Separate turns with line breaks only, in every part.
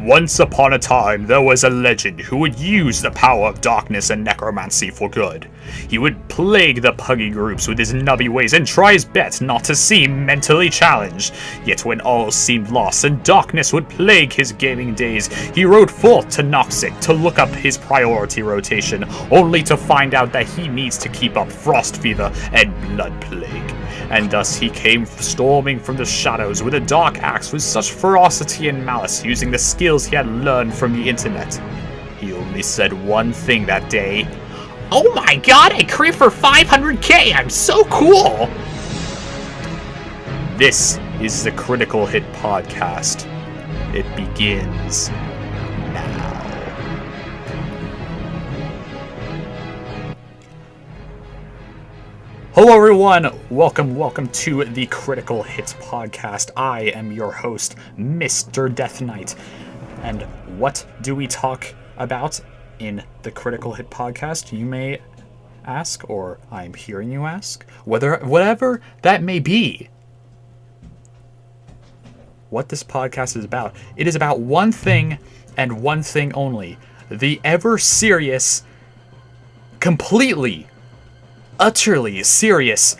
Once upon a time, there was a legend who would use the power of darkness and necromancy for good. He would plague the puggy groups with his nubby ways and try his best not to seem mentally challenged. Yet when all seemed lost and darkness would plague his gaming days, he rode forth to Noxic to look up his priority rotation, only to find out that he needs to keep up frost fever and blood plague. And thus he came storming from the shadows with a dark axe with such ferocity and malice, using the skills he had learned from the internet. He only said one thing that day. "Oh my god, I crit for 500k! I'm so cool!" This is the Critical Hit Podcast. It begins now. Hello everyone, welcome to the Critical Hits Podcast. I am your host, Mr. Death Knight. And what do we talk about in the Critical Hit Podcast, you may ask, or I'm hearing you ask? Whatever that may be. What this podcast is about. It is about one thing and one thing only. The ever serious, completely utterly serious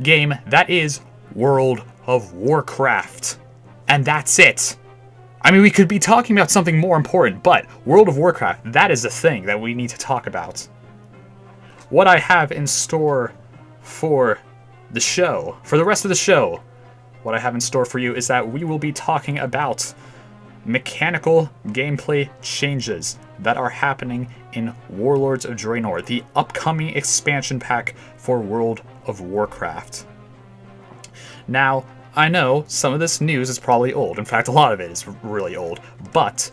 game that is World of Warcraft. And that's it. I mean, we could be talking about something more important, but World of Warcraft, that is the thing that we need to talk about. What I have in store for the show, for the rest of the show, what I have in store for you is that we will be talking about mechanical gameplay changes that are happening in Warlords of Draenor, the upcoming expansion pack for World of Warcraft. Now, I know some of this news is probably old. In fact, a lot of it is really old. But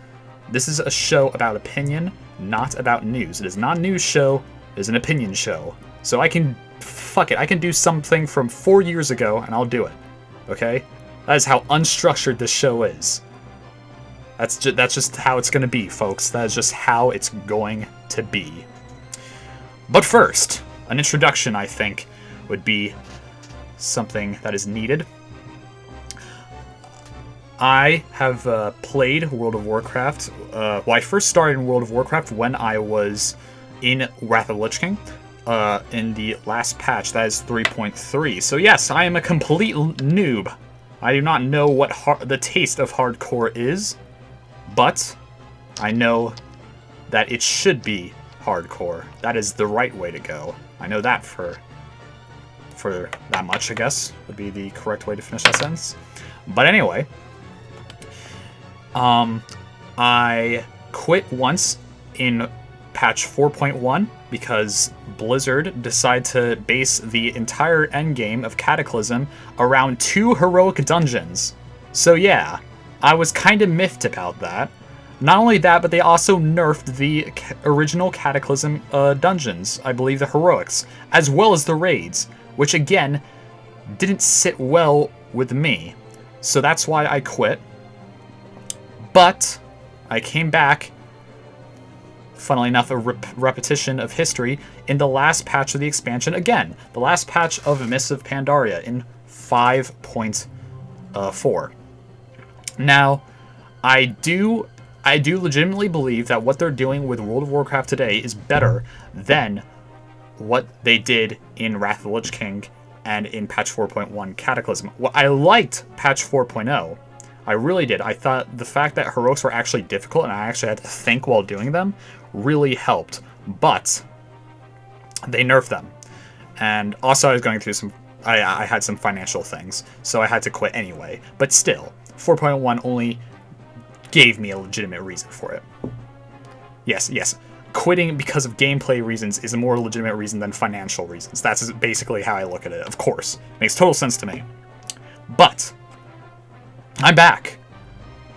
this is a show about opinion, not about news. It is not a news show, it is an opinion show. So I can do something from 4 years ago and I'll do it. Okay? That is how unstructured this show is. That's just how it's going to be, folks. That is just how it's going to be. But first, an introduction, I think, would be something that is needed. I have played World of Warcraft. I first started in World of Warcraft when I was in Wrath of the Lich King. In the last patch, that is 3.3. So yes, I am a complete noob. I do not know what the taste of hardcore is. But I know that it should be hardcore. That is the right way to go. I know that for that much, I guess, would be the correct way to finish that sentence. But anyway, I quit once in patch 4.1 because Blizzard decided to base the entire endgame of Cataclysm around 2 heroic dungeons. So yeah, I was kind of miffed about that. Not only that, but they also nerfed the original Cataclysm dungeons, I believe the heroics, as well as the raids, which again, didn't sit well with me. So that's why I quit. But I came back, funnily enough, a repetition of history, in the last patch of the expansion again. The last patch of Mists of Pandaria in 5.4. Now, I do legitimately believe that what they're doing with World of Warcraft today is better than what they did in Wrath of the Lich King and in patch 4.1 Cataclysm. Well, I liked patch 4.0. I really did. I thought the fact that heroics were actually difficult and I actually had to think while doing them really helped. But they nerfed them. And also I was going through I had some financial things, so I had to quit anyway. But still, 4.1 only gave me a legitimate reason for it. Yes. Quitting because of gameplay reasons is a more legitimate reason than financial reasons. That's basically how I look at it, of course. Makes total sense to me. But I'm back.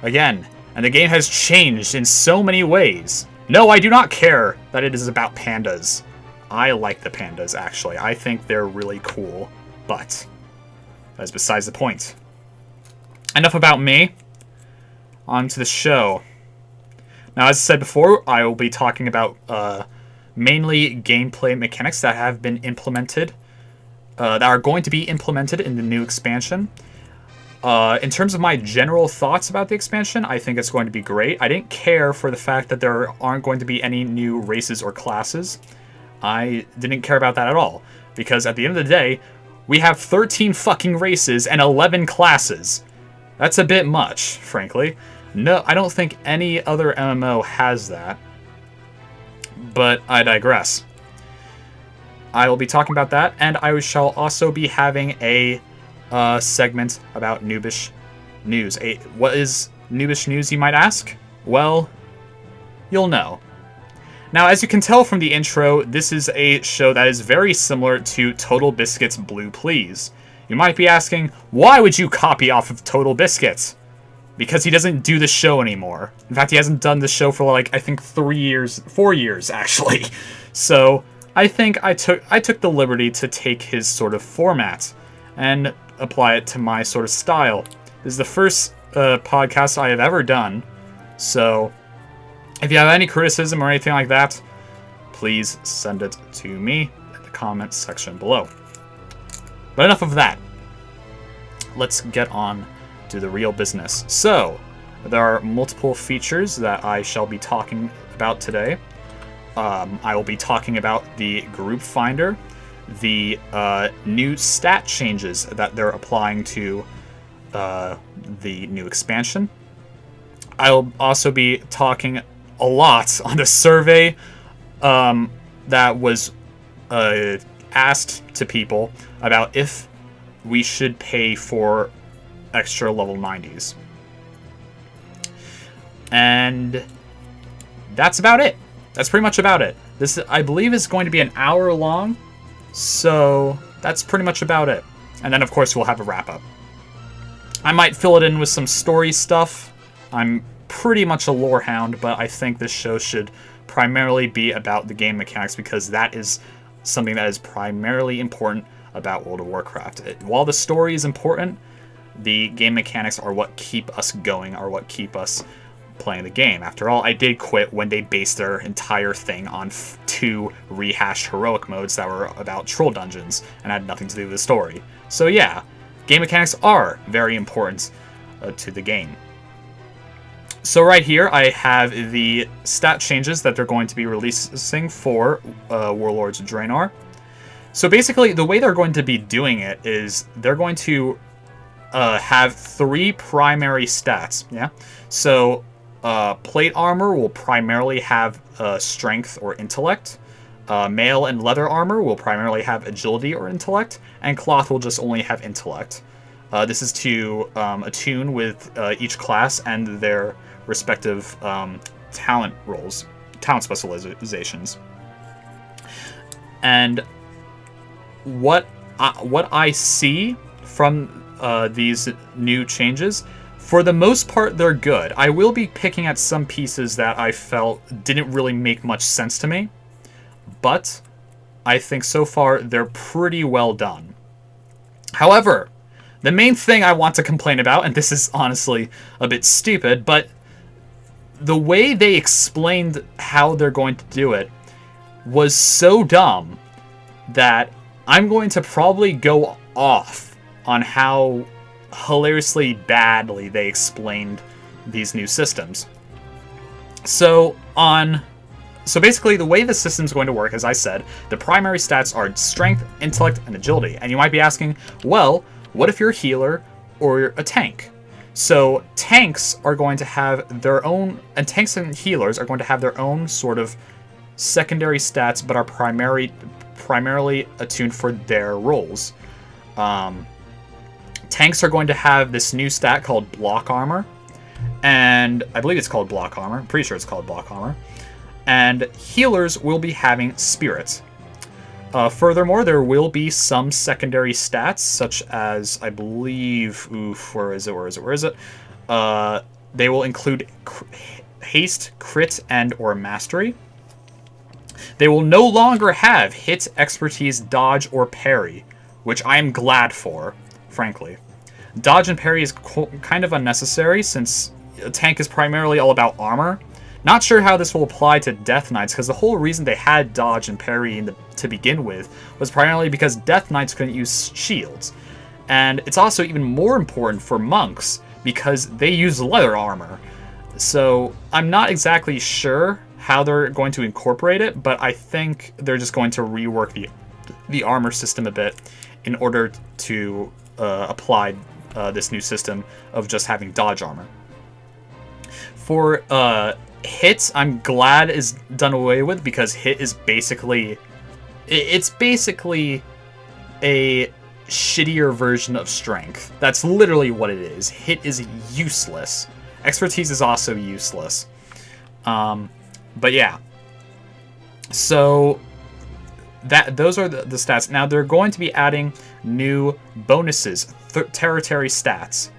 Again. And the game has changed in so many ways. No, I do not care that it is about pandas. I like the pandas, actually. I think they're really cool. But that is besides the point. Enough about me. On to the show. Now, as I said before, I will be talking about mainly gameplay mechanics that have been implemented, that are going to be implemented in the new expansion. In terms of my general thoughts about the expansion, I think it's going to be great. I didn't care for the fact that there aren't going to be any new races or classes. I didn't care about that at all. Because at the end of the day, we have 13 fucking races and 11 classes. That's a bit much, frankly. No, I don't think any other MMO has that. But I digress. I will be talking about that, and I shall also be having a segment about noobish news. What is noobish news, you might ask? Well, you'll know. Now, as you can tell from the intro, this is a show that is very similar to Totalbiscuit's Blue Plz. You might be asking, why would you copy off of Totalbiscuit? Because he doesn't do the show anymore. In fact, he hasn't done the show for like, I think 4 years actually. So I think I took the liberty to take his sort of format and apply it to my sort of style. This is the first podcast I have ever done. So if you have any criticism or anything like that, please send it to me in the comments section below. But enough of that. Let's get on to the real business. So, there are multiple features that I shall be talking about today. I will be talking about the group finder, the new stat changes that they're applying to the new expansion. I'll also be talking a lot on the survey that was asked to people about if we should pay for extra level 90s. And that's about it. That's pretty much about it. This, I believe, is going to be an hour long, so that's pretty much about it. And then, of course, we'll have a wrap-up. I might fill it in with some story stuff. I'm pretty much a lore hound, but I think this show should primarily be about the game mechanics because that is something that is primarily important about World of Warcraft. While the story is important, the game mechanics are what keep us going, are what keep us playing the game. After all, I did quit when they based their entire thing on 2 rehashed heroic modes that were about troll dungeons and had nothing to do with the story. So yeah, game mechanics are very important to the game. So right here, I have the stat changes that they're going to be releasing for Warlords of Draenor. So basically, the way they're going to be doing it is they're going to have 3 primary stats. Yeah. So plate armor will primarily have strength or intellect. Mail and leather armor will primarily have agility or intellect, and cloth will just only have intellect. This is to attune with each class and their respective talent specializations. And what I see from these new changes, for the most part, they're good. I will be picking at some pieces that I felt didn't really make much sense to me, but I think so far they're pretty well done. However, the main thing I want to complain about, and this is honestly a bit stupid, but the way they explained how they're going to do it was so dumb that I'm going to probably go off on how hilariously badly they explained these new systems. So basically the way the system's going to work, as I said, the primary stats are strength, intellect, and agility. And you might be asking, well, what if you're a healer or you're a tank? So tanks are going to have their own, and tanks and healers are going to have their own sort of secondary stats, but are primarily attuned for their roles. Tanks are going to have this new stat called block armor, and I believe it's called block armor. I'm pretty sure it's called block armor. And healers will be having spirit. Furthermore, there will be some secondary stats, such as, I believe, where is it? They will include haste, crit, and or mastery. They will no longer have hit, expertise, dodge, or parry, which I am glad for, frankly. Dodge and parry is kind of unnecessary, since a tank is primarily all about armor. Not sure how this will apply to Death Knights, because the whole reason they had dodge and parry to begin with was primarily because Death Knights couldn't use shields. And it's also even more important for monks because they use leather armor. So I'm not exactly sure how they're going to incorporate it, but I think they're just going to rework the armor system a bit in order to apply this new system of just having dodge armor. For hits, I'm glad is done away with because hit is basically... It's basically a shittier version of strength. That's literally what it is. Hit is useless. Expertise is also useless. But yeah. So those are the stats. Now they're going to be adding new bonuses, territory stats,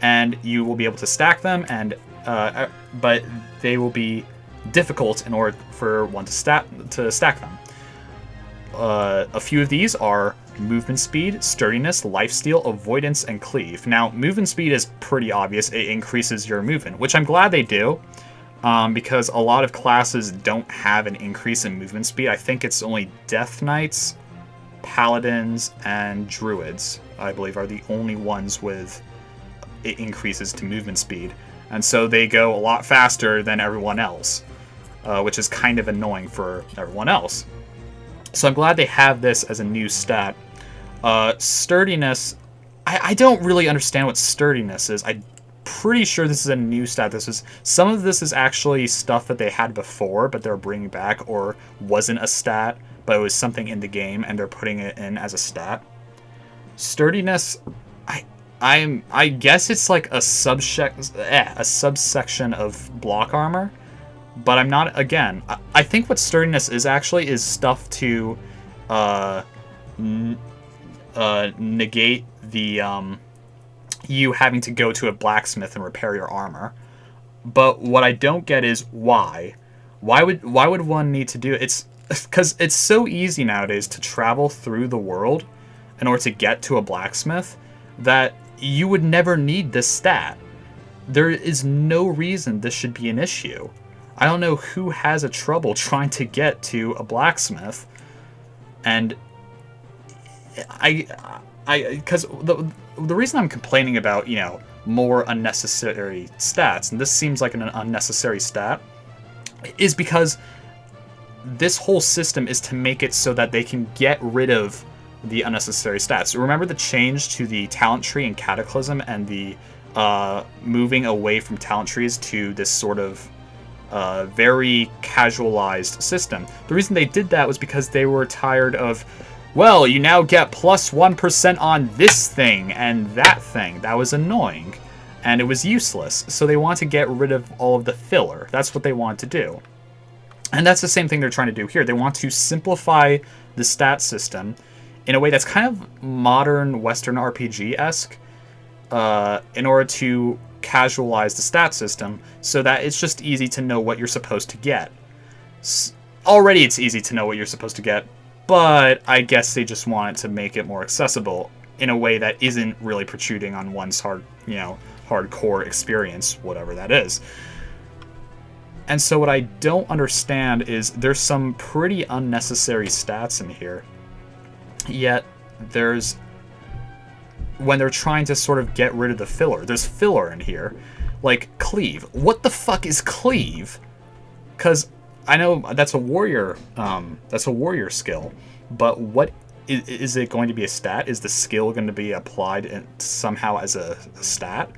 and you will be able to stack them. And but they will be difficult in order for one to stack them. A few of these are movement speed, sturdiness, lifesteal, avoidance, and cleave. Now, movement speed is pretty obvious. It increases your movement, which I'm glad they do, because a lot of classes don't have an increase in movement speed. I think it's only Death Knights, Paladins, and Druids, I believe, are the only ones with it increases to movement speed. And so they go a lot faster than everyone else, which is kind of annoying for everyone else. So I'm glad they have this as a new stat. Sturdiness, I don't really understand what sturdiness is. I'm pretty sure this is a new stat. Some of this is actually stuff that they had before, but they're bringing back, or wasn't a stat, but it was something in the game, and they're putting it in as a stat. Sturdiness, I guess it's like a subsection of block armor. But I'm not, again, I think what sturdiness is actually is stuff to negate the you having to go to a blacksmith and repair your armor. But what I don't get is why. Why would one need to do it? It's because it's so easy nowadays to travel through the world in order to get to a blacksmith that you would never need this stat. There is no reason this should be an issue. I don't know who has a trouble trying to get to a blacksmith, and because the reason I'm complaining about, you know, more unnecessary stats, and this seems like an unnecessary stat, is because this whole system is to make it so that they can get rid of the unnecessary stats. Remember the change to the talent tree in Cataclysm and the moving away from talent trees to this sort of very casualized system. The reason they did that was because they were tired of, well, you now get plus 1% on this thing and that thing. That was annoying, and it was useless. So they want to get rid of all of the filler. That's what they want to do. And that's the same thing they're trying to do here. They want to simplify the stat system in a way that's kind of modern Western RPG-esque, in order to casualize the stat system so that it's just easy to know what you're supposed to get. Already it's easy to know what you're supposed to get, but I guess they just want to make it more accessible in a way that isn't really protruding on one's hardcore experience, whatever that is. And so what I don't understand is there's some pretty unnecessary stats in here, yet when they're trying to sort of get rid of the filler, there's filler in here, like cleave. What the fuck is cleave? Because I know that's a warrior skill, but what is it going to be a stat? Is the skill going to be applied somehow as a stat?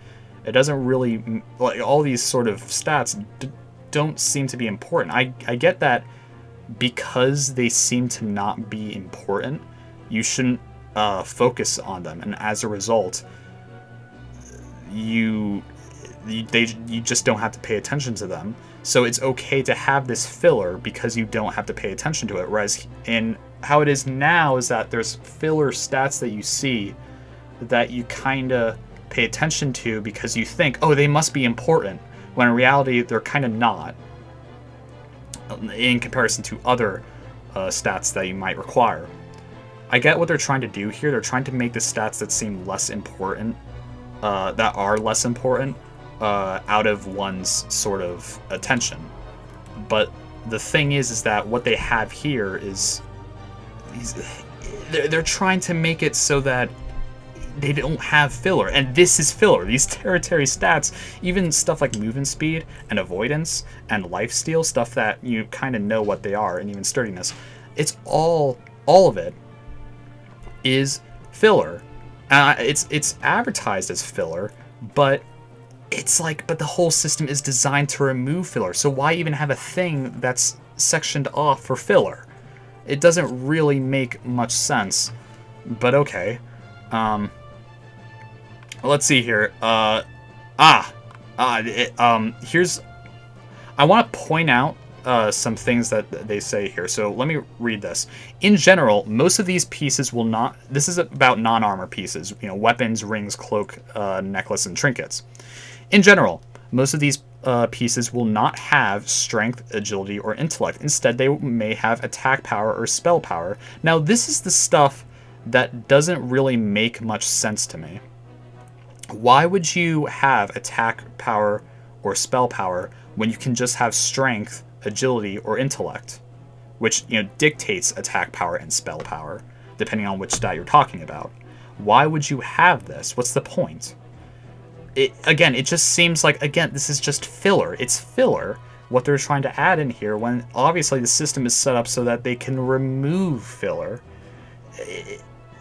It doesn't really, like, all these sort of stats don't seem to be important. I get that because they seem to not be important, you shouldn't focus on them, and as a result, you just don't have to pay attention to them. So it's okay to have this filler because you don't have to pay attention to it. Whereas in how it is now is that there's filler stats that you see that you kind of pay attention to because you think, oh, they must be important, when in reality they're kind of not, in comparison to other stats that you might require. I get what they're trying to do here. They're trying to make the stats that seem less important, out of one's sort of attention. But the thing is that what they have here is they're trying to make it so that they don't have filler, and this is filler. These tertiary stats, even stuff like movement speed and avoidance and lifesteal, stuff that you kind of know what they are, and even sturdiness, it's all of it is filler. It's advertised as filler, but it's like, but the whole system is designed to remove filler. So why even have a thing that's sectioned off for filler? It doesn't really make much sense. But okay. Let's see here. Here's. I want to point out some things that they say here. So let me read this. In general, most of these pieces will not. This is about non-armor pieces. You know, weapons, rings, cloak, necklace, and trinkets. In general, most of these pieces will not have strength, agility, or intellect. Instead, they may have attack power or spell power. Now, this is the stuff that doesn't really make much sense to me. Why would you have attack power or spell power when you can just have strength, agility, or intellect, which, you know, dictates attack power and spell power, depending on which stat you're talking about? Why would you have this? What's the point? It just seems like, again, this is just filler. It's filler, what they're trying to add in here, when obviously the system is set up so that they can remove filler.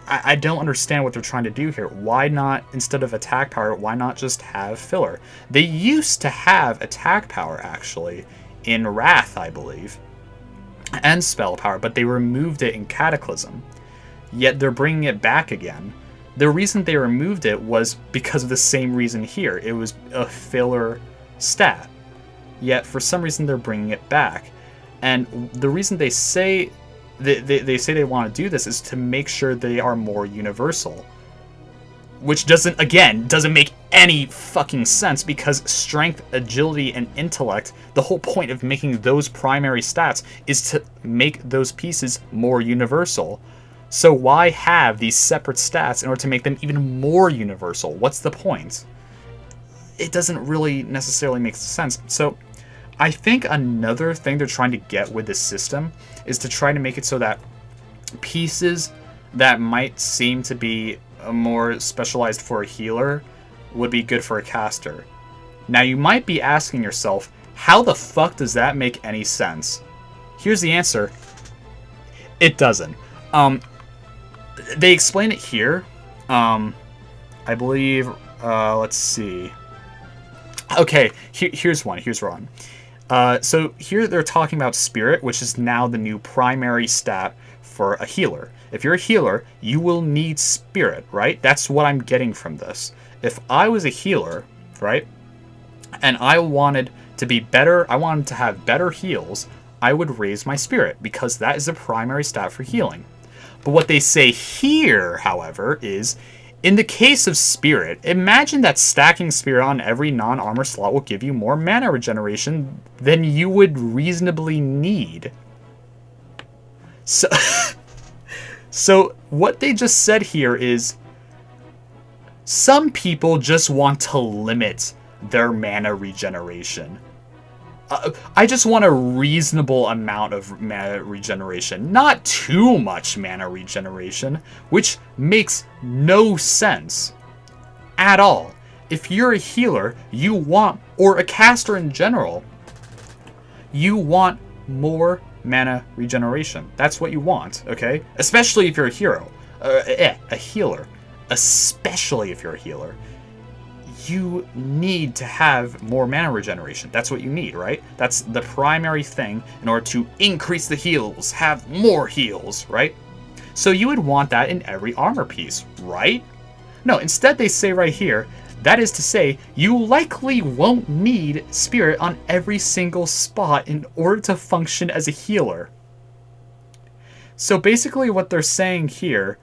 I don't understand what they're trying to do here. Why not, instead of attack power, why not just have filler? They used to have attack power, actually, in Wrath, I believe, and spell power, but they removed it in Cataclysm. Yet they're bringing it back again. The reason they removed it was because of the same reason here. It was a filler stat. Yet for some reason they're bringing it back. And the reason they say they want to do this is to make sure they are more universal. Which doesn't make any fucking sense, because strength, agility, and intellect, the whole point of making those primary stats is to make those pieces more universal. So why have these separate stats in order to make them even more universal? What's the point? It doesn't really necessarily make sense. So I think another thing they're trying to get with this system is to try to make it so that pieces that might seem to be more specialized for a healer would be good for a caster. Now you might be asking yourself, how the fuck does that make any sense? Here's the answer. It doesn't. They explain it here. I believe, let's see. Okay, here's one. So here they're talking about spirit, which is now the new primary stat for a healer. If you're a healer, you will need spirit, right? That's what I'm getting from this. If I was a healer, right, and I wanted to be better, I wanted to have better heals, I would raise my spirit, because that is the primary stat for healing. But what they say here, however, is, in the case of spirit, imagine that stacking spirit on every non-armor slot will give you more mana regeneration than you would reasonably need. So what they just said here is, some people just want to limit their mana regeneration. I just want a reasonable amount of mana regeneration, not too much mana regeneration, which makes no sense at all. If you're a healer, you want, or a caster in general, you want more mana regeneration. That's what you want, okay? Especially if you're a hero, a healer. Especially if you're a healer. You need to have more mana regeneration. That's what you need, right? That's the primary thing in order to increase the heals, have more heals, right? So you would want that in every armor piece, right? No, instead they say right here, that is to say, you likely won't need spirit on every single spot in order to function as a healer. So basically what they're saying here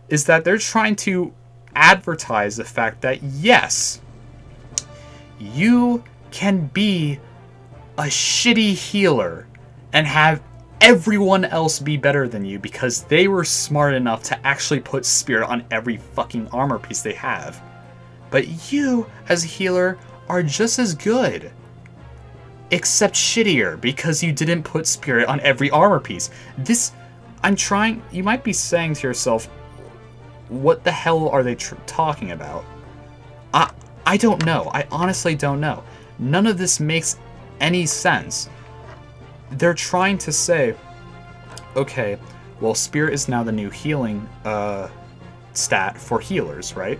is that they're trying to advertise the fact that, yes, you can be a shitty healer and have everyone else be better than you because they were smart enough to actually put spirit on every fucking armor piece they have. But you, as a healer, are just as good, except shittier because you didn't put spirit on every armor piece. You might be saying to yourself, what the hell are they talking about? I don't know. I honestly don't know. None of this makes any sense. They're trying to say, okay, well, Spirit is now the new healing stat for healers, right?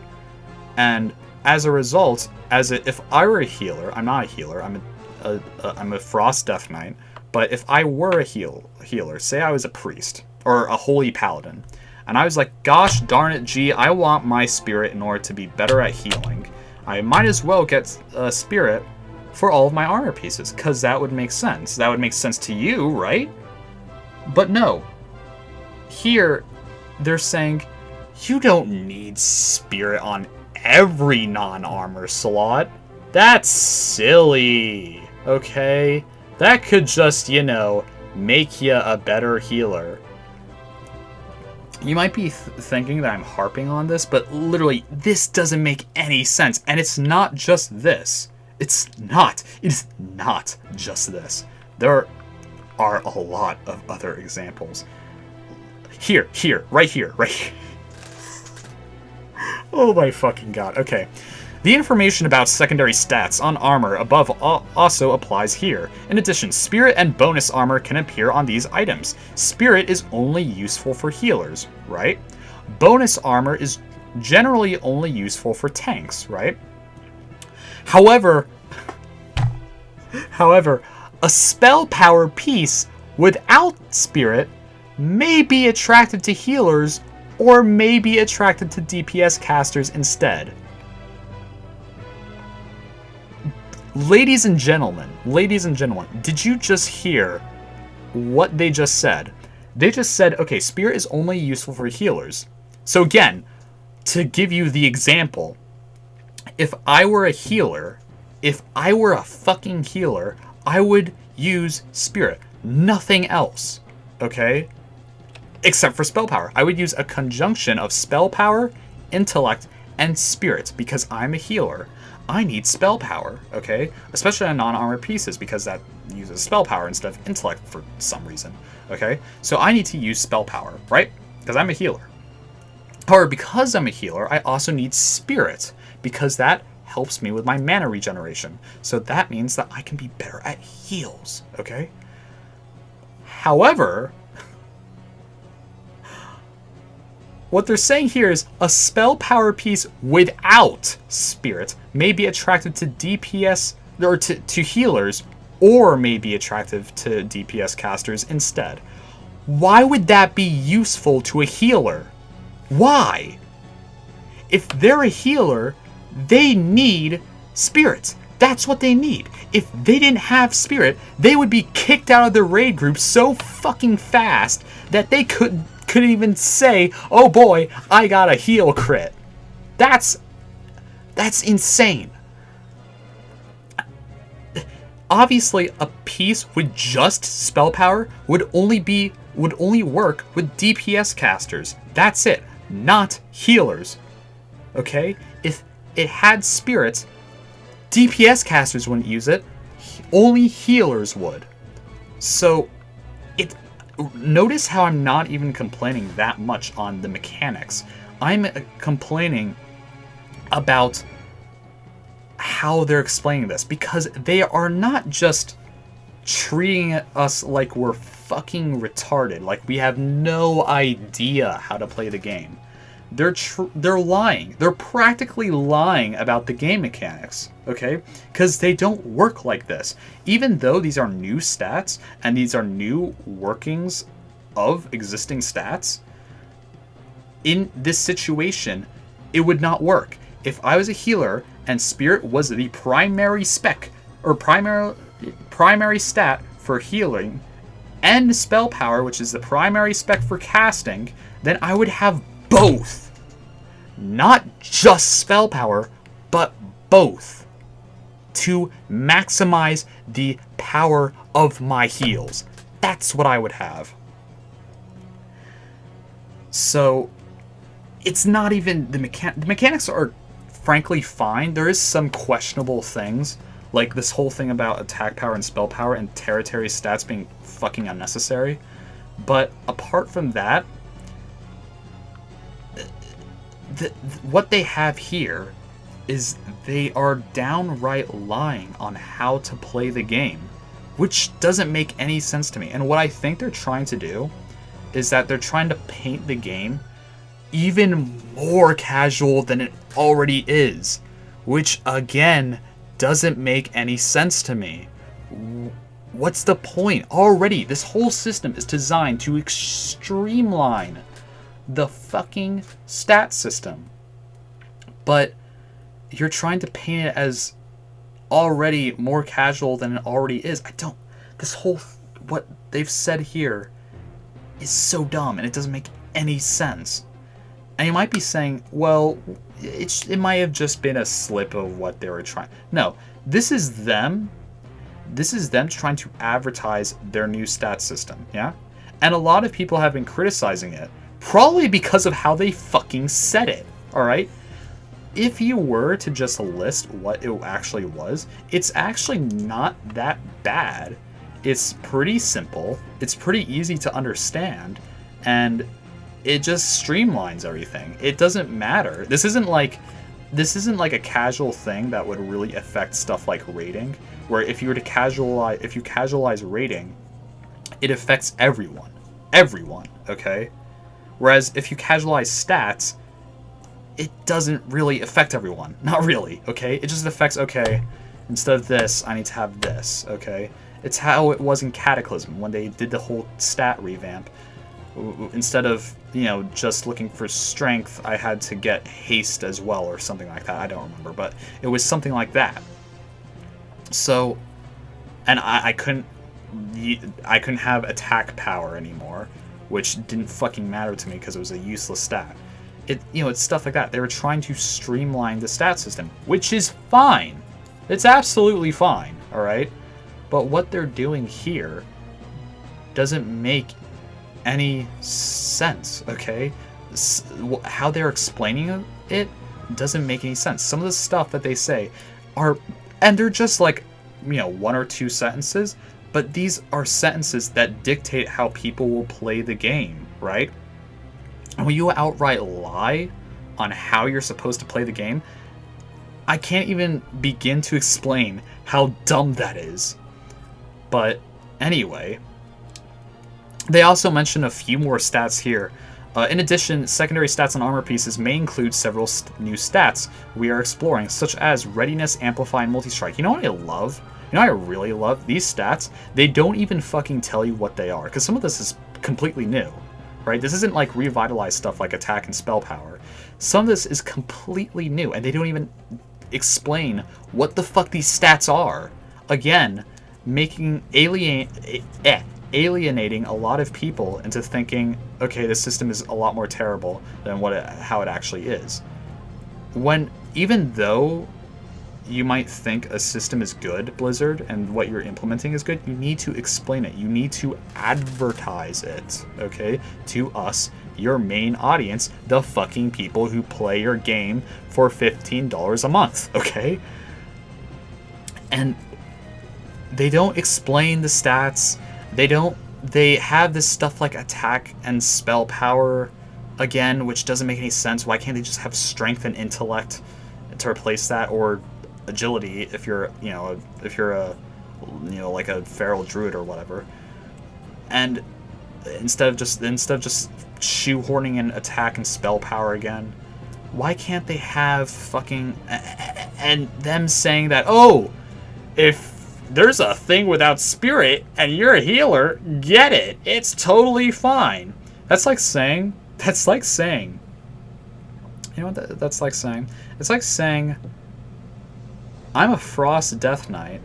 And as a result, if I were a healer, I'm not a healer. I'm a Frost Death Knight. But if I were a healer, say I was a priest or a holy paladin, and I was like, gosh darn it, gee, I want my spirit in order to be better at healing. I might as well get a spirit for all of my armor pieces, because that would make sense. That would make sense to you, right? But no. Here, they're saying, you don't need spirit on every non-armor slot. That's silly, okay? That could just, make you a better healer. You might be thinking that I'm harping on this, but literally, this doesn't make any sense. And it's not just this. It's not. It is not just this. There are a lot of other examples. Right here. Oh my fucking god. Okay. The information about secondary stats on armor above also applies here. In addition, spirit and bonus armor can appear on these items. Spirit is only useful for healers, right? Bonus armor is generally only useful for tanks, right? However, a spell power piece without spirit may be attractive to healers or may be attractive to DPS casters instead. Ladies and gentlemen, did you just hear what they just said? They just said, okay, spirit is only useful for healers. So again, to give you the example, if I were a healer, if I were a fucking healer, I would use spirit. Nothing else, okay? Except for spell power. I would use a conjunction of spell power, intellect, and spirit because I'm a healer. I need spell power, okay? Especially on non-armor pieces because that uses spell power instead of intellect for some reason, okay? So I need to use spell power, right? Because I'm a healer. However, because I'm a healer, I also need spirit because that helps me with my mana regeneration. So that means that I can be better at heals, okay? However, what they're saying here is a spell power piece without spirit may be attractive to DPS or to healers or may be attractive to DPS casters instead. Why would that be useful to a healer? Why? If they're a healer, they need spirit. That's what they need. If they didn't have spirit, they would be kicked out of their raid group so fucking fast that they couldn't even say, oh boy, I got a heal crit. That's insane. Obviously, a piece with just spell power would only work with DPS casters. That's it, not healers. Okay? If it had spirits, DPS casters wouldn't use it. Only healers would. So, notice how I'm not even complaining that much on the mechanics. I'm complaining about how they're explaining this, because they are not just treating us like we're fucking retarded, like we have no idea how to play the game. They're lying. They're practically lying about the game mechanics, okay? Because they don't work like this. Even though these are new stats and these are new workings of existing stats, in this situation, it would not work. If I was a healer and spirit was the primary spec or primary stat for healing and spell power, which is the primary spec for casting, then I would have both. Not just spell power, but both. To maximize the power of my heals. That's what I would have. So, it's not even the mechanics are frankly fine. There is some questionable things, like this whole thing about attack power and spell power and territory stats being fucking unnecessary. But apart from that, what they have here is they are downright lying on how to play the game, which doesn't make any sense to me. And what I think they're trying to do is that they're trying to paint the game even more casual than it already is, which again doesn't make any sense to me. What's the point? Already, this whole system is designed to streamline the fucking stat system. But you're trying to paint it as already more casual than it already is. What they've said here is so dumb, and it doesn't make any sense. And you might be saying, well, it might have just been a slip of what they were trying. No, this is them trying to advertise their new stat system, yeah? And a lot of people have been criticizing it, probably because of how they fucking said it, alright? If you were to just list what it actually was, it's actually not that bad. It's pretty simple, it's pretty easy to understand, and it just streamlines everything. It doesn't matter. This isn't like a casual thing that would really affect stuff like rating, where if you casualize rating, it affects everyone, okay? Whereas if you casualize stats, it doesn't really affect everyone. Not really, okay? It just affects, okay, instead of this, I need to have this, okay? It's how it was in Cataclysm when they did the whole stat revamp. Instead of, just looking for strength, I had to get haste as well or something like that. I don't remember, but it was something like that. So, and I couldn't have attack power anymore, which didn't fucking matter to me because it was a useless stat. It's stuff like that. They were trying to streamline the stat system, which is fine. It's absolutely fine, all right? But what they're doing here doesn't make any sense, okay? How they're explaining it doesn't make any sense. Some of the stuff that they say and they're just like, one or two sentences, but these are sentences that dictate how people will play the game, right? And when you outright lie on how you're supposed to play the game, I can't even begin to explain how dumb that is. But anyway, they also mention a few more stats here. In addition, secondary stats on armor pieces may include several new stats we are exploring, such as readiness, amplify, and multi-strike. You know what I love? You know what I really love? These stats, they don't even fucking tell you what they are, because some of this is completely new, right? This isn't like revitalized stuff like attack and spell power. Some of this is completely new, and they don't even explain what the fuck these stats are. Again, alienating a lot of people into thinking, okay, this system is a lot more terrible than how it actually is. When, even though you might think a system is good, Blizzard, and what you're implementing is good, you need to explain it. You need to advertise it, okay, to us, your main audience, the fucking people who play your game for $15 a month, okay? And they don't explain the stats. They have this stuff like attack and spell power again, which doesn't make any sense. Why can't they just have strength and intellect to replace that, or agility if you're like a feral druid or whatever? And instead of just shoehorning in attack and spell power again, why can't they have fucking and them saying that, oh, if there's a thing without spirit and you're a healer, get it. It's totally fine. That's like saying, you know what that's like saying? It's like saying, I'm a Frost Death Knight.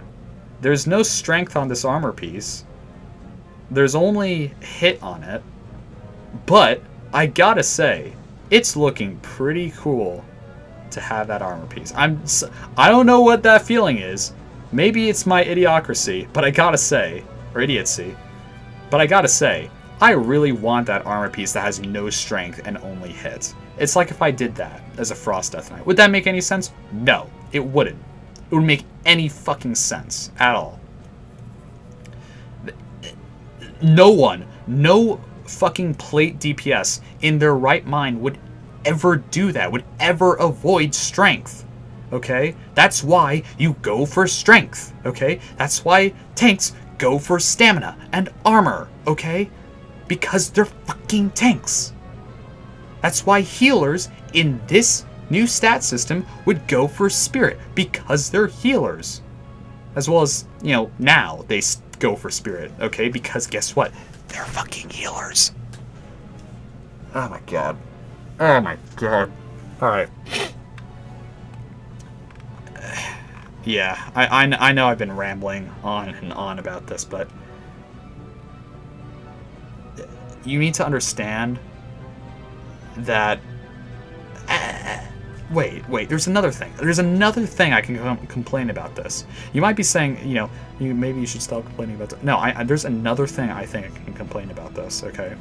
There's no strength on this armor piece. There's only hit on it. But I gotta say, it's looking pretty cool to have that armor piece. I don't know what that feeling is. Maybe it's my idiocracy, but I gotta say, or idiocy, but I gotta say, I really want that armor piece that has no strength and only hits. It's like if I did that as a Frost Death Knight. Would that make any sense? No, it wouldn't. It wouldn't make any fucking sense at all. No fucking plate DPS in their right mind would ever do that, would ever avoid strength. Okay? That's why you go for strength. Okay? That's why tanks go for stamina and armor. Okay? Because they're fucking tanks. That's why healers in this new stat system would go for spirit, because they're healers. As well as, you know, now they go for spirit, okay? Because guess what? They're fucking healers. Oh my god. Oh my god. Alright. Yeah, I know I've been rambling on and on about this, but you need to understand that... Wait, there's another thing. There's another thing I can complain about this. You might be saying, you know, maybe you should stop complaining about this. No, there's another thing I think I can complain about this, okay?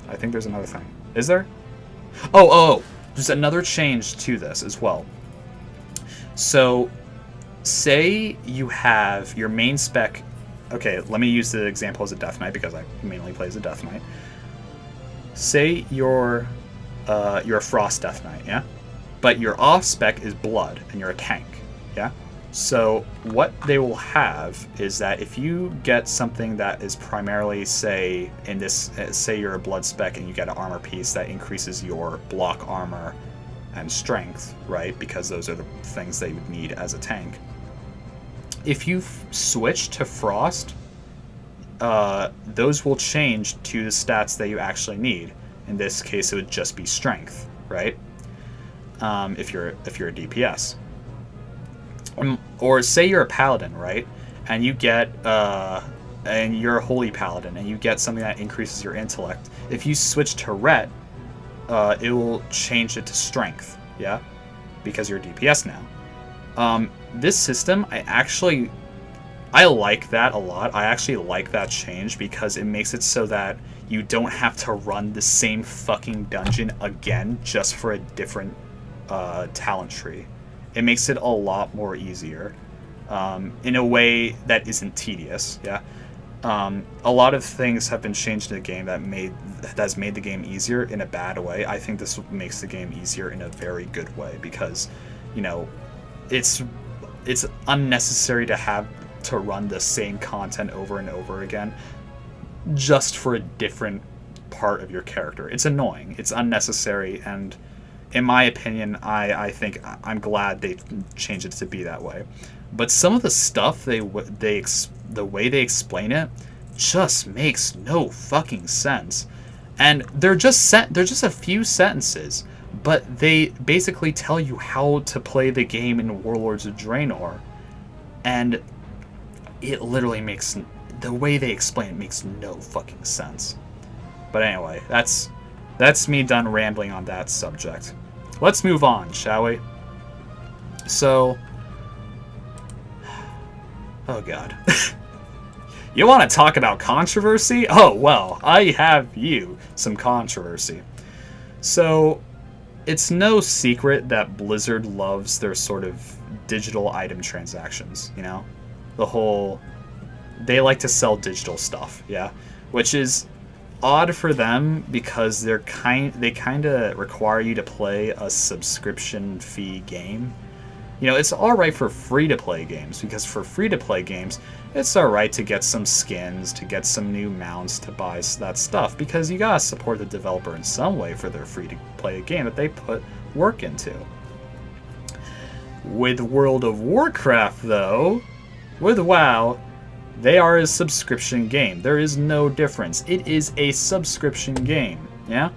I think there's another thing. Is there? Oh, there's another change to this as well. So, say you have your main spec... Okay, let me use the example as a Death Knight, because I mainly play as a Death Knight. Say you're a Frost Death Knight, yeah? But your off-spec is Blood, and you're a tank, yeah? So what they will have is that if you get something that is primarily, say, in this, say you're a Blood spec and you get an armor piece that increases your block armor and strength, right? Because those are the things that you would need as a tank. If you switch to Frost, those will change to the stats that you actually need. In this case, it would just be strength, right? If you're a DPS, or say you're a paladin, right? And you get and you're a holy paladin, and you get something that increases your intellect. If you switch to ret, it will change it to strength, yeah, because you're a DPS now. This system, I like that a lot. I actually like that change because it makes it so that you don't have to run the same fucking dungeon again just for a different talent tree. It makes it a lot more easier in a way that isn't tedious. Yeah, a lot of things have been changed in the game that's made the game easier in a bad way. I think this makes the game easier in a very good way because, you know, it's unnecessary to have to run the same content over and over again just for a different part of your character. It's annoying. It's unnecessary, and in my opinion, I think I'm glad they changed it to be that way. But some of the stuff the way they explain it just makes no fucking sense. And they're just a few sentences, but they basically tell you how to play the game in Warlords of Draenor. And it literally makes... The way they explain it makes no fucking sense. But anyway, that's me done rambling on that subject. Let's move on, shall we? So... Oh god. You want to talk about controversy? Oh, well, I have you some controversy. So, it's no secret that Blizzard loves their sort of digital item transactions, you know? The whole... They like to sell digital stuff, yeah? Which is odd for them because they kind of require you to play a subscription fee game. You know, it's alright for free-to-play games, because for free-to-play games, it's alright to get some skins, to get some new mounts, to buy that stuff, because you gotta support the developer in some way for their free-to-play game that they put work into. With World of Warcraft, though, with WoW, they are a subscription game. There is no difference. It is a subscription game, yeah?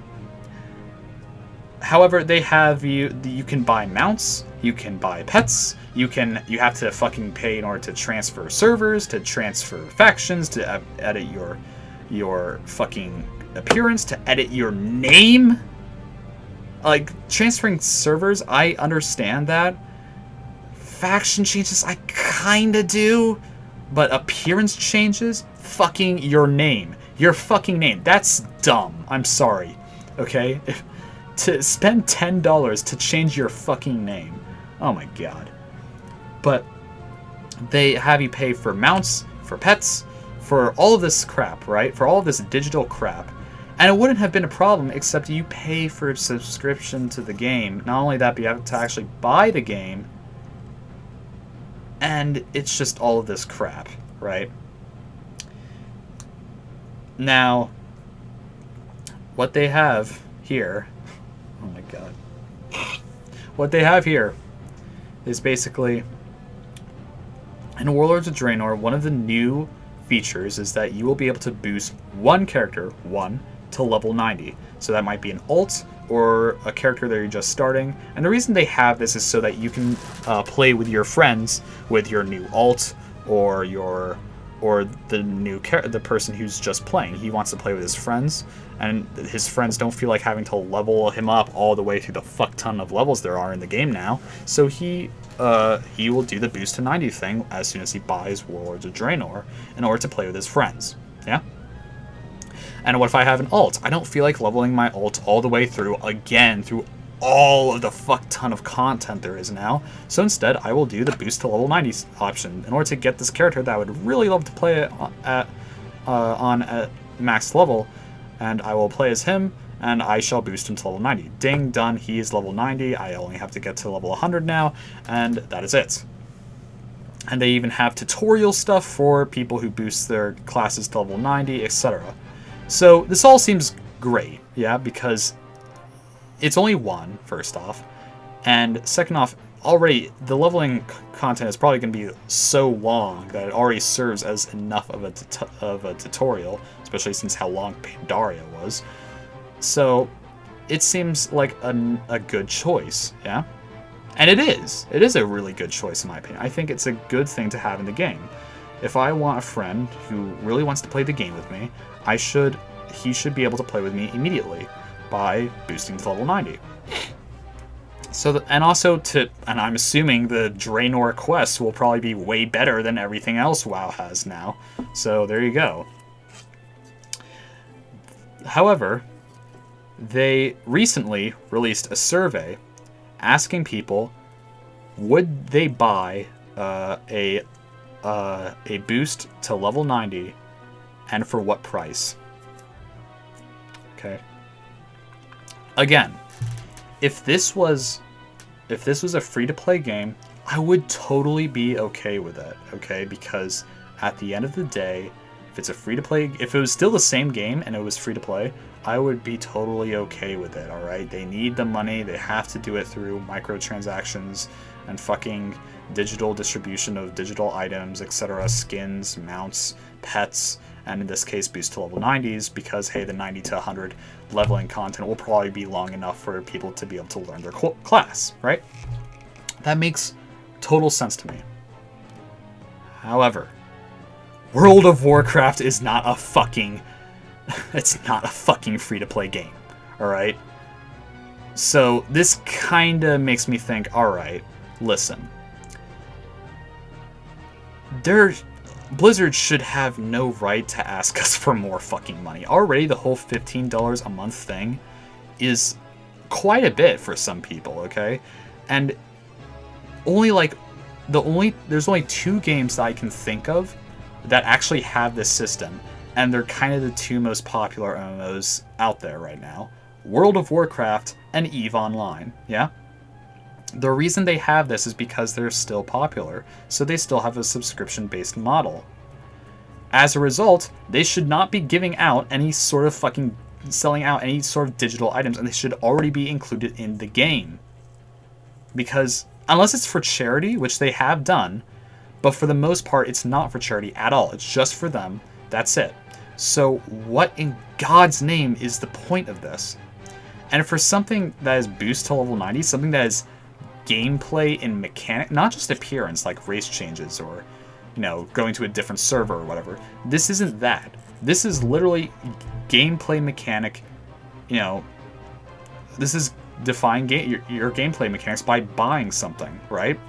However, they have you can buy mounts, you can buy pets, you have to fucking pay in order to transfer servers, to transfer factions, to edit your fucking appearance, to edit your name. Like, transferring servers, I understand that. Faction changes, I kinda do. But appearance changes? Fucking your name. Your fucking name. That's dumb. I'm sorry. Okay? To spend $10 to change your fucking name. Oh my god. But they have you pay for mounts, for pets, for all of this crap, right? For all of this digital crap. And it wouldn't have been a problem, except you pay for a subscription to the game. Not only that, but you have to actually buy the game. And it's just all of this crap, right? Now, what they have here... Oh my god. What they have here is basically... In Warlords of Draenor, one of the new features is that you will be able to boost one character, to level 90. So that might be an alt or a character that you're just starting. And the reason they have this is so that you can play with your friends with your new alt or the person who's just playing. He wants to play with his friends, and his friends don't feel like having to level him up all the way through the fuck ton of levels there are in the game now. So he will do the boost to 90 thing as soon as he buys Warlords of Draenor in order to play with his friends. Yeah? And what if I have an alt? I don't feel like leveling my alt all the way through again through all of the fuck ton of content there is now. So instead, I will do the boost to level 90 option in order to get this character that I would really love to play at max level. And I will play as him, and I shall boost him to level 90. Ding, done, he is level 90. I only have to get to level 100 now, and that is it. And they even have tutorial stuff for people who boost their classes to level 90, etc. So this all seems great, yeah, because it's only one, first off, and second off, already the leveling content is probably going to be so long that it already serves as enough of a tutorial, especially since how long Pandaria was. So it seems like a good choice, yeah? And it is. It is a really good choice in my opinion. I think it's a good thing to have in the game. If I want a friend who really wants to play the game with me, he should be able to play with me immediately by boosting to level 90. So, and I'm assuming the Draenor quests will probably be way better than everything else WoW has now. So there you go. However, they recently released a survey asking people, would they buy a boost to level 90, and for what price? Okay. Again, if this was a free-to-play game, I would totally be okay with it, okay? Because at the end of the day, if it's a free-to-play, if it was still the same game and it was free-to-play, I would be totally okay with it, alright? They need the money, they have to do it through microtransactions and fucking digital distribution of digital items, etc., skins, mounts, pets, and in this case boost to level 90s, because hey, the 90 to 100 leveling content will probably be long enough for people to be able to learn their class, right? That makes total sense to me. However, World of Warcraft is not a fucking it's not a fucking free-to-play game, alright? So this kinda makes me think, alright, listen. Blizzard should have no right to ask us for more fucking money. Already the whole $15 a month thing is quite a bit for some people, okay? And there's only 2 games that I can think of that actually have this system, and they're kind of the 2 most popular MMOs out there right now. World of Warcraft and EVE Online, yeah? The reason they have this is because they're still popular, so they still have a subscription-based model. As a result, they should not be giving out any sort of fucking selling out any sort of digital items, and they should already be included in the game. Because unless it's for charity, which they have done, but for the most part, it's not for charity at all. It's just for them. That's it. So what in God's name is the point of this? And for something that is boost to level 90, something that is gameplay and mechanic, not just appearance like race changes or, you know, going to a different server or whatever. This isn't that. This is literally gameplay mechanic, you know, this is define your gameplay mechanics by buying something, right?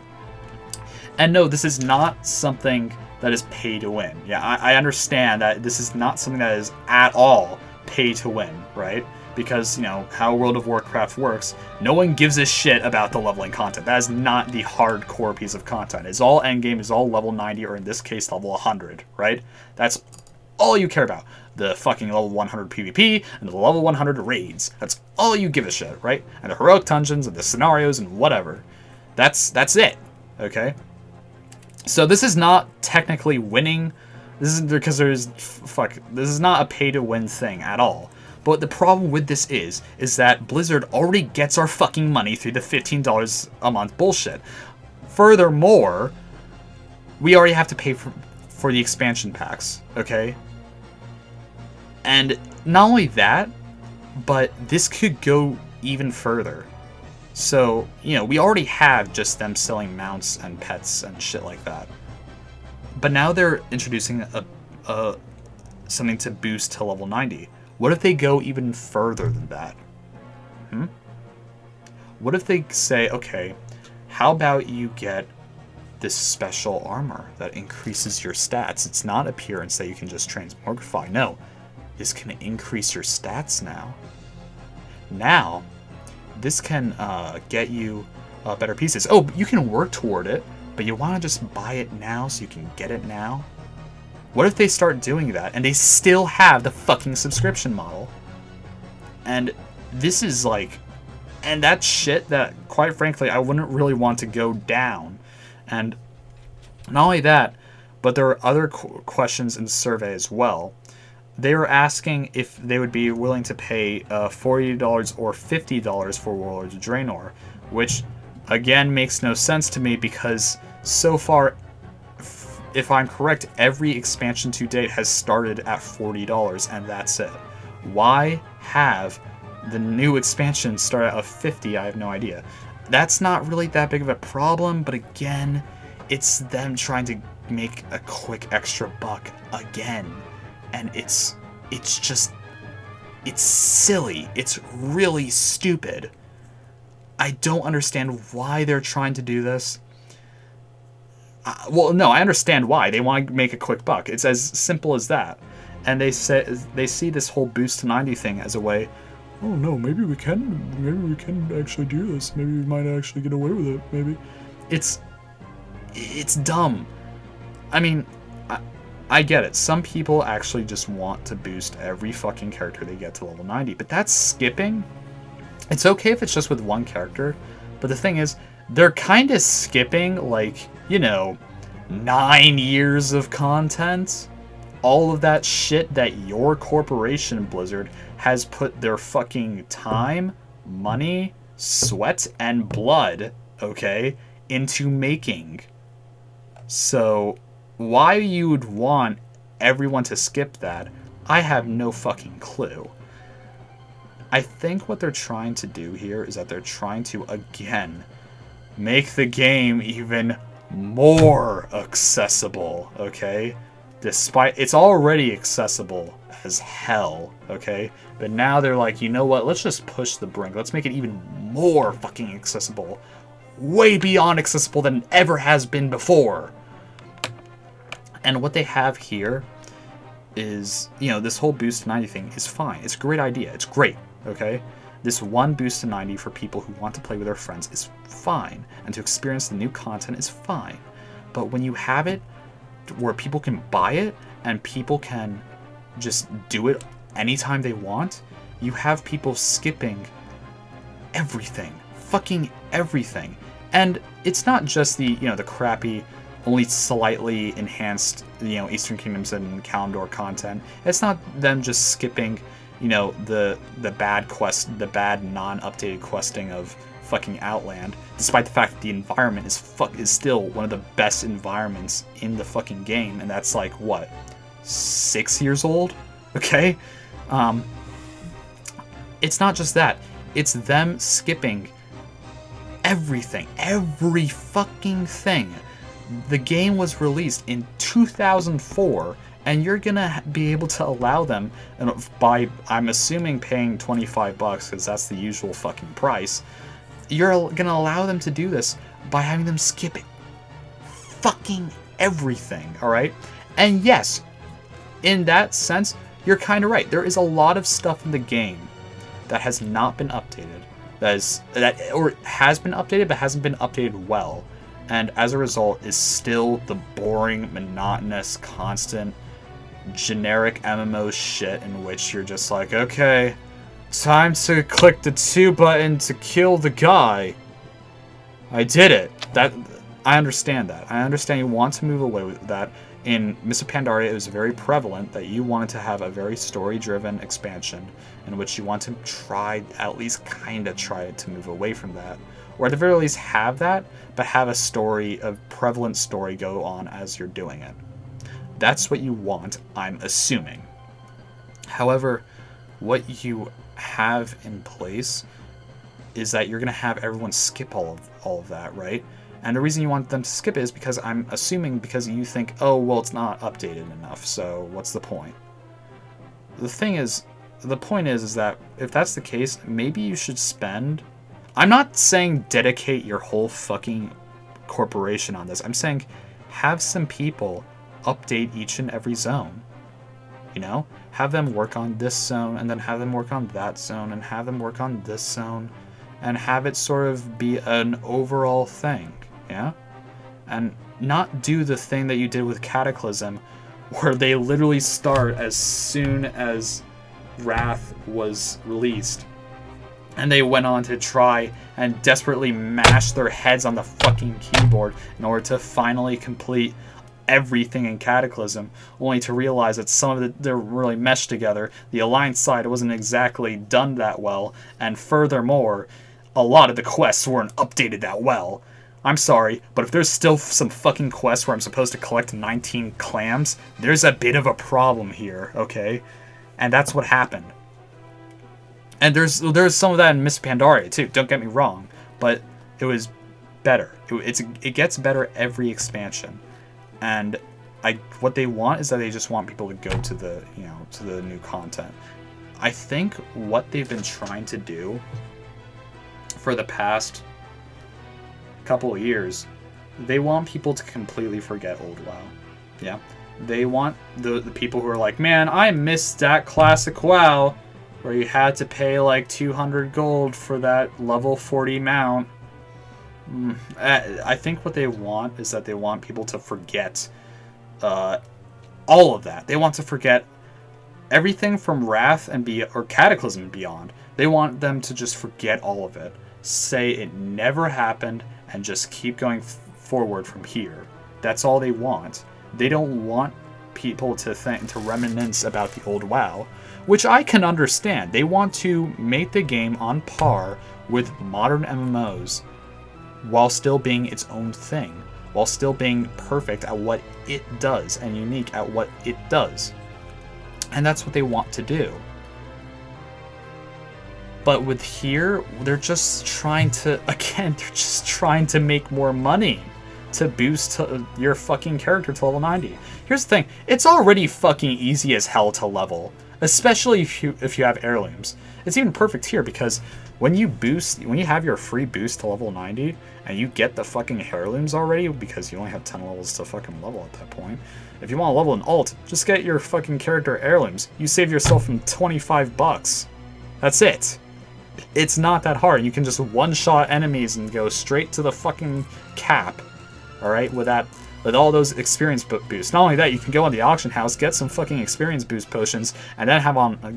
And no, this is not something that is pay to win. Yeah, I understand that this is not something that is at all pay to win, right? Because, you know, how World of Warcraft works, no one gives a shit about the leveling content. That is not the hardcore piece of content. It's all endgame, it's all level 90, or in this case, level 100, right? That's all you care about. The fucking level 100 PvP and the level 100 raids. That's all you give a shit, right? And the heroic dungeons and the scenarios and whatever. That's it, okay? So this is not technically winning. This is because this is not a pay-to-win thing at all. But the problem with this is that Blizzard already gets our fucking money through the $15 a month bullshit. Furthermore, we already have to pay for the expansion packs, okay? And not only that, but this could go even further. So, you know, we already have just them selling mounts and pets and shit like that. But now they're introducing something to boost to level 90. What if they go even further than that? What if they say, okay, how about you get this special armor that increases your stats? It's not appearance that you can just transmogrify. No, this can increase your stats now. Now, this can get you better pieces. Oh, you can work toward it, but you want to just buy it now so you can get it now? What if they start doing that and they still have the fucking subscription model? And this is like... And that's shit that, quite frankly, I wouldn't really want to go down. And not only that, but there are other questions in the survey as well. They were asking if they would be willing to pay $40 or $50 for Warlords of Draenor, which, again, makes no sense to me because so far, if I'm correct, every expansion to date has started at $40, and that's it. Why have the new expansion start at $50? I have no idea. That's not really that big of a problem, but again, it's them trying to make a quick extra buck again. And it's silly. It's really stupid. I don't understand why they're trying to do this. Well, no, I understand why. They want to make a quick buck. It's as simple as that. And they see this whole boost to 90 thing as a way, oh no, maybe we can actually do this. Maybe we might actually get away with it. Maybe. It's dumb. I mean, I get it. Some people actually just want to boost every fucking character they get to level 90, but that's skipping. It's okay if it's just with one character, but the thing is, they're kind of skipping, like, you know, 9 years of content. All of that shit that your corporation, Blizzard, has put their fucking time, money, sweat, and blood, okay, into making. So why you would want everyone to skip that, I have no fucking clue. I think what they're trying to do here is that they're trying to, again, make the game even more accessible, okay? Despite it's already accessible as hell, okay? But now they're like, you know what? Let's just push the brink. Let's make it even more fucking accessible. Way beyond accessible than it ever has been before. And what they have here is, you know, this whole boost to 90 thing is fine. It's a great idea. It's great, okay? This one boost to 90 for people who want to play with their friends is fine. And to experience the new content is fine. But when you have it where people can buy it and people can just do it anytime they want, you have people skipping everything. Fucking everything. And it's not just the, you know, the crappy, only slightly enhanced, you know, Eastern Kingdoms and Kalimdor content. It's not them just skipping, you know, the bad quest, the bad non-updated questing of fucking Outland, despite the fact that the environment is still one of the best environments in the fucking game, and that's like what, 6 years old? Okay, it's not just that. It's them skipping everything, every fucking thing. The game was released in 2004, and you're gonna be able to allow them, by, I'm assuming, paying $25, because that's the usual fucking price. You're gonna allow them to do this by having them skip it. Fucking everything, alright? And yes, in that sense, you're kind of right. There is a lot of stuff in the game that has not been updated. Or has been updated, but hasn't been updated well. And as a result, is still the boring, monotonous, constant generic MMO shit in which you're just like, okay, time to click the 2 button to kill the guy. I did it. I understand that. I understand you want to move away with that. In Mists of Pandaria, it was very prevalent that you wanted to have a very story-driven expansion in which you want to try, at least kind of try to move away from that. Or at the very least have that, but have a story, a prevalent story go on as you're doing it. That's what you want, I'm assuming. However, what you have in place is that you're going to have everyone skip all of that, right? And the reason you want them to skip it is because I'm assuming because you think, oh, well, it's not updated enough, so what's the point? The point is that if that's the case, maybe you should spend... I'm not saying dedicate your whole fucking corporation on this. I'm saying have some people update each and every zone. You know? Have them work on this zone, and then have them work on that zone, and have them work on this zone, and have it sort of be an overall thing. Yeah? And not do the thing that you did with Cataclysm, where they literally start as soon as Wrath was released. And they went on to try and desperately mash their heads on the fucking keyboard in order to finally complete everything in Cataclysm, only to realize that some of it, they're really meshed together. The Alliance side wasn't exactly done that well, and furthermore, a lot of the quests weren't updated that well. I'm sorry, but if there's still some fucking quests where I'm supposed to collect 19 clams, there's a bit of a problem here, okay? And that's what happened. And there's some of that in Mists of Pandaria too, don't get me wrong, but it was better. It gets better every expansion. And what they want is that they just want people to go to the new content. I think what they've been trying to do for the past couple of years, they want people to completely forget old WoW. Yeah, they want the people who are like, man, I missed that classic WoW where you had to pay like 200 gold for that level 40 mount. I think what they want is that they want people to forget all of that. They want to forget everything from Wrath or Cataclysm and beyond. They want them to just forget all of it, say it never happened, and just keep going forward from here. That's all they want. They don't want people to reminisce about the old WoW, which I can understand. They want to make the game on par with modern MMOs while still being its own thing, while still being perfect at what it does and unique at what it does. And that's what they want to do. But with here, they're just trying to make more money to boost your fucking character to level 90. Here's the thing, it's already fucking easy as hell to level, especially if you have heirlooms. It's even perfect here because when you have your free boost to level 90 and you get the fucking heirlooms already because you only have 10 levels to fucking level at that point. If you want to level an alt, just get your fucking character heirlooms. You save yourself from $25. That's it. It's not that hard. You can just one-shot enemies and go straight to the fucking cap. Alright, with all those experience boosts. Not only that, you can go on the auction house, get some fucking experience boost potions, and then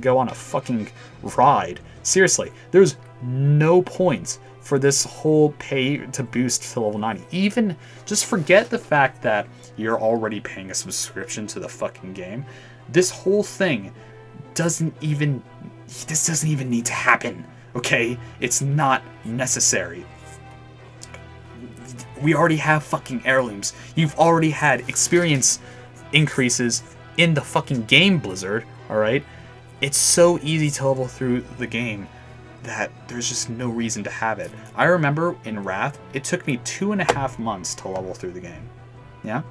go on a fucking ride. Seriously, there's no point for this whole pay to boost to level 90. Even, just forget the fact that you're already paying a subscription to the fucking game. This whole thing doesn't even need to happen. Okay? It's not necessary. We already have fucking heirlooms. You've already had experience increases in the fucking game, Blizzard. Alright? It's so easy to level through the game that there's just no reason to have it. I remember in Wrath, it took me 2.5 months to level through the game. Yeah?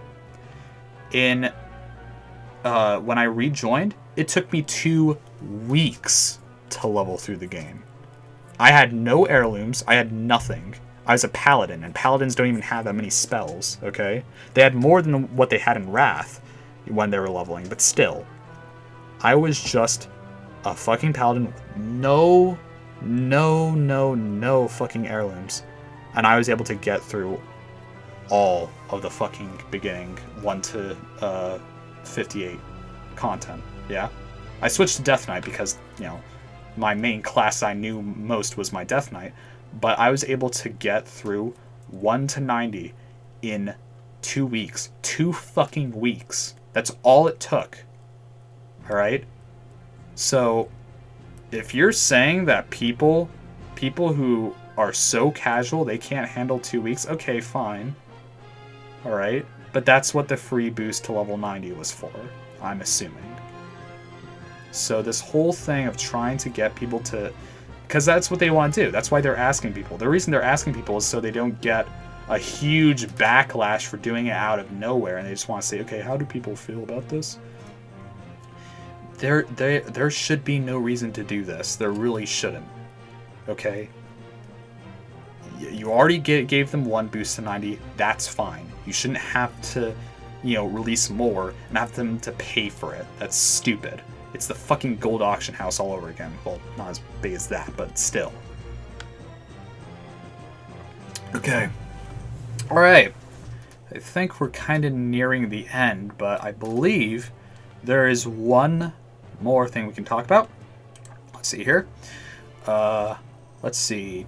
When I rejoined, it took me 2 weeks to level through the game. I had no heirlooms. I had nothing. I was a paladin, and paladins don't even have that many spells, okay? They had more than what they had in Wrath when they were leveling, but still. I was just a fucking paladin with no fucking heirlooms. And I was able to get through all of the fucking beginning 1 to 58. content. Yeah, I switched to Death Knight because, you know, my main class I knew most was my Death Knight, but I was able to get through 1 to 90 in 2 weeks. 2 fucking weeks. That's all it took. Alright? So, if you're saying that people who are so casual they can't handle 2 weeks, okay, fine. Alright? But that's what the free boost to level 90 was for, I'm assuming. So this whole thing of trying to get people to... Because that's what they want to do. That's why they're asking people. The reason they're asking people is so they don't get a huge backlash for doing it out of nowhere, and they just want to say, okay, how do people feel about this? There should be no reason to do this. There really shouldn't. Okay? You already gave them 1 boost to 90. That's fine. You shouldn't have to, you know, release more and have them to pay for it. That's stupid. It's the fucking gold auction house all over again. Well, not as big as that, but still. Okay. Alright. I think we're kind of nearing the end, but I believe there is one more thing we can talk about. Let's see here. Let's see.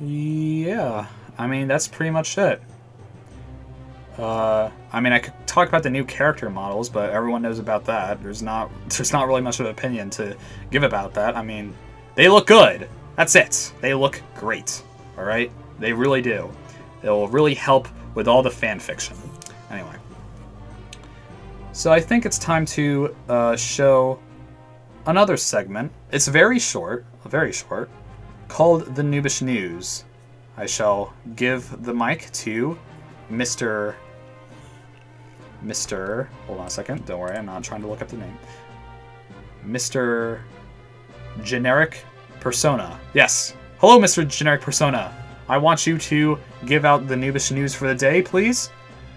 Yeah. I mean, that's pretty much it. I mean, I could talk about the new character models, but everyone knows about that. There's not really much of an opinion to give about that. I mean, they look good. That's it. They look great. All right? They really do. It'll really help with all the fan fiction. Anyway. So I think it's time to show another segment. It's very short, called the Noobish News. I shall give the mic to Mr. Hold on a second. Don't worry, I'm not trying to look up the name. Mr. Generic Persona. Yes. Hello, Mr. Generic Persona. I want you to give out the Noobish News for the day, please.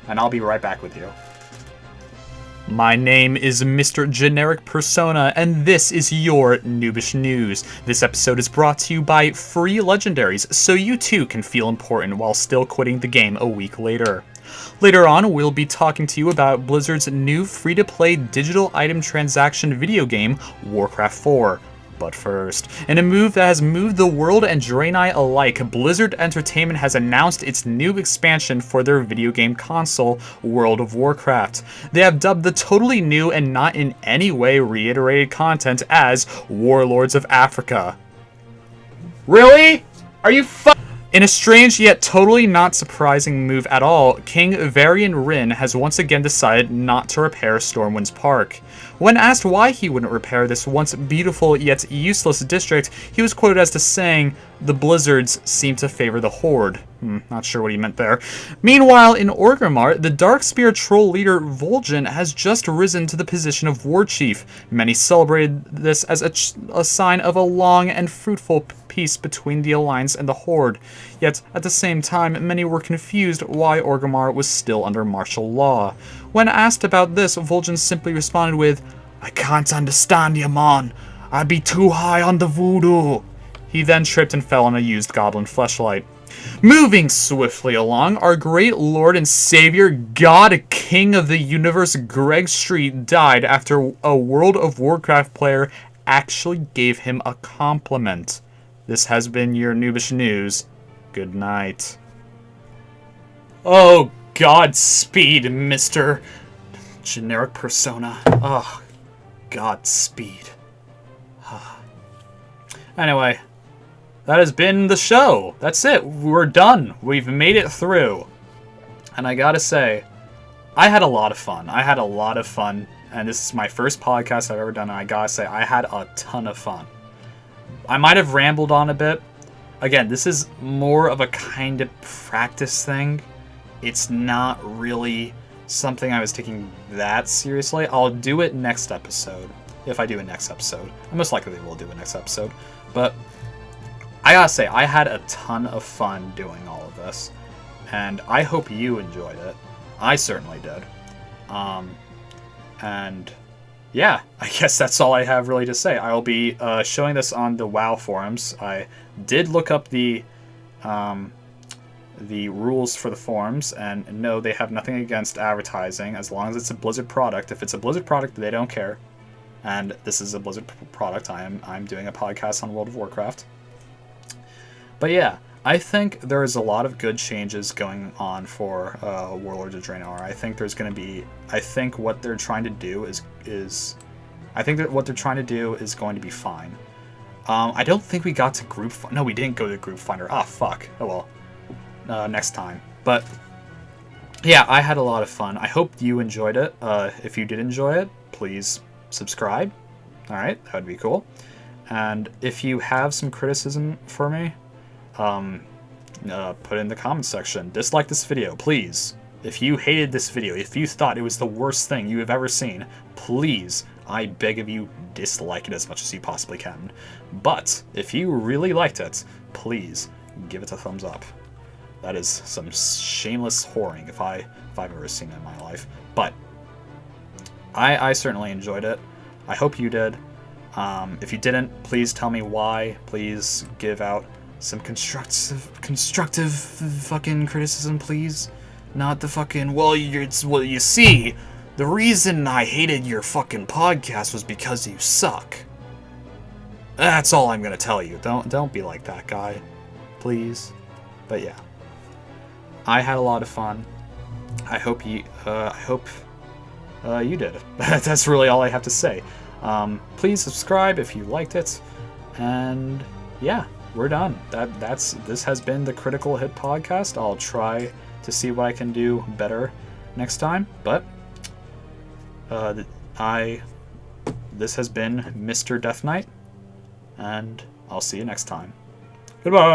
And I'll be right back with you. My name is Mr. Generic Persona, and this is your Noobish News. This episode is brought to you by free legendaries, so you too can feel important while still quitting the game a week later. Later on, we'll be talking to you about Blizzard's new free-to-play digital item transaction video game, Warcraft 4. But first, in a move that has moved the world and Draenei alike, Blizzard Entertainment has announced its new expansion for their video game console, World of Warcraft. They have dubbed the totally new and not in any way reiterated content as Warlords of Africa. Really? Are you In a strange yet totally not surprising move at all, King Varian Rin has once again decided not to repair Stormwind's Park. When asked why he wouldn't repair this once beautiful yet useless district, he was quoted as to saying, "The Blizzards seem to favor the Horde." Not sure what he meant there. Meanwhile, in Orgrimmar, the Darkspear troll leader Vol'jin has just risen to the position of war chief. Many celebrated this as a sign of a long and fruitful peace between the Alliance and the Horde. Yet, at the same time, many were confused why Orgrimmar was still under martial law. When asked about this, Vol'jin simply responded with, "I can't understand you, man. I'd be too high on the voodoo." He then tripped and fell on a used goblin fleshlight. Moving swiftly along, our great Lord and Savior, God, King of the Universe, Greg Street, died after a World of Warcraft player actually gave him a compliment. This has been your Noobish News. Good night. Oh, Godspeed, Mr. Generic Persona. Oh, Godspeed. Anyway. That has been the show. That's it. We're done. We've made it through. And I gotta say, I had a lot of fun. And this is my first podcast I've ever done, and I gotta say, I had a ton of fun. I might have rambled on a bit. Again, this is more of a kind of practice thing. It's not really something I was taking that seriously. I'll do it next episode. If I do a next episode. I most likely will do a next episode. But I gotta say, I had a ton of fun doing all of this, and I hope you enjoyed it. I certainly did. And yeah, I guess that's all I have really to say. I will be showing this on the WoW forums. I did look up the the rules for the forums, and no, they have nothing against advertising as long as it's a Blizzard product. If it's a Blizzard product, they don't care. And this is a Blizzard product. I'm doing a podcast on World of Warcraft. But yeah, I think there is a lot of good changes going on for Warlords of Draenor. I think there's going to be. I think what they're trying to do is. I think that what they're trying to do is going to be fine. I don't think we got to group. No, we didn't go to group finder. Ah, fuck. Oh well. Next time. But yeah, I had a lot of fun. I hope you enjoyed it. If you did enjoy it, please subscribe. All right, that would be cool. And if you have some criticism for me, put it in the comments section. Dislike this video, please. If you hated this video, if you thought it was the worst thing you have ever seen, please, I beg of you, dislike it as much as you possibly can. But if you really liked it, please give it a thumbs up. That is some shameless whoring if I've ever seen it in my life. But I certainly enjoyed it. I hope you did. If you didn't, please tell me why. Please give out some constructive fucking criticism, please. Not the fucking, well, you see, the reason I hated your fucking podcast was because you suck. That's all I'm gonna tell you. Don't be like that guy, please. But yeah, I had a lot of fun. I hope you did. That's really all I have to say. Please subscribe if you liked it, and yeah, we're done. This has been the Critical Hit podcast. I'll try to see what I can do better next time, but this has been Mr. Death Knight, and I'll see you next time. Goodbye.